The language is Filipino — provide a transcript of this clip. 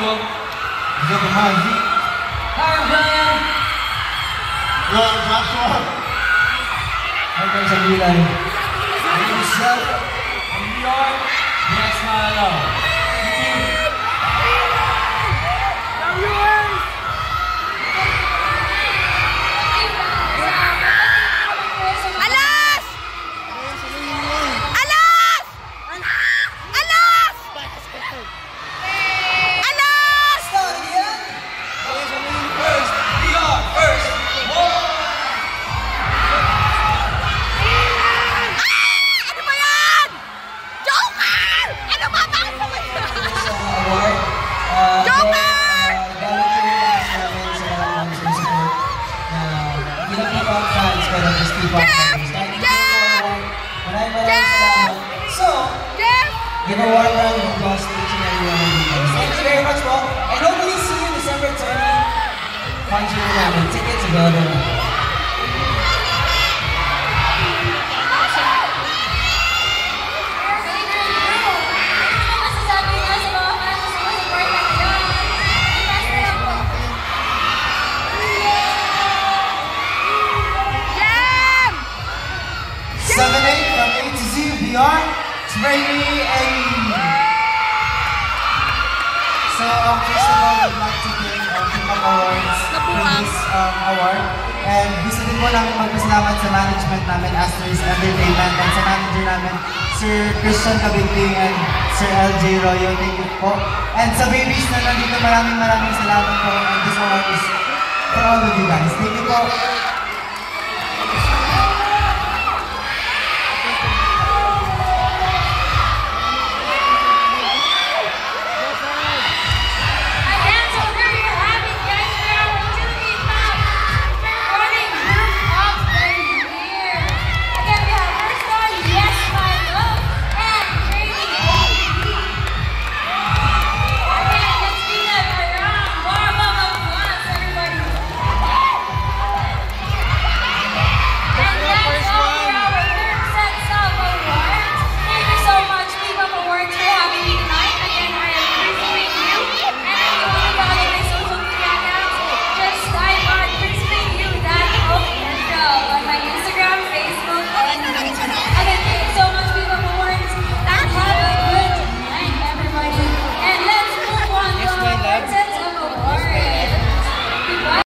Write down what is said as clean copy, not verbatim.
ko. Ito naman. Hi, Brian! Yo, Joshua. Hi, guys, sa Gilay. Hey, Michelle. From New York, Yes Malo. Thank you. Give a warm round of applause to each and every one of you guys. Thank you very much, bro. And hopefully see you December 20. Function namin. Tickets available. Trainee and so first of all, we'd like to thank P-POP Awards for this award. And gusto din po namin magpasalamat sa management namin, Asterisk Entertainment, and sa manager namin, Sir Christian Cabigling and Sir LJ Royo. Thank you po. And sa babies na nandito, maraming salamat po. And this award is for all of you guys. Thank you po.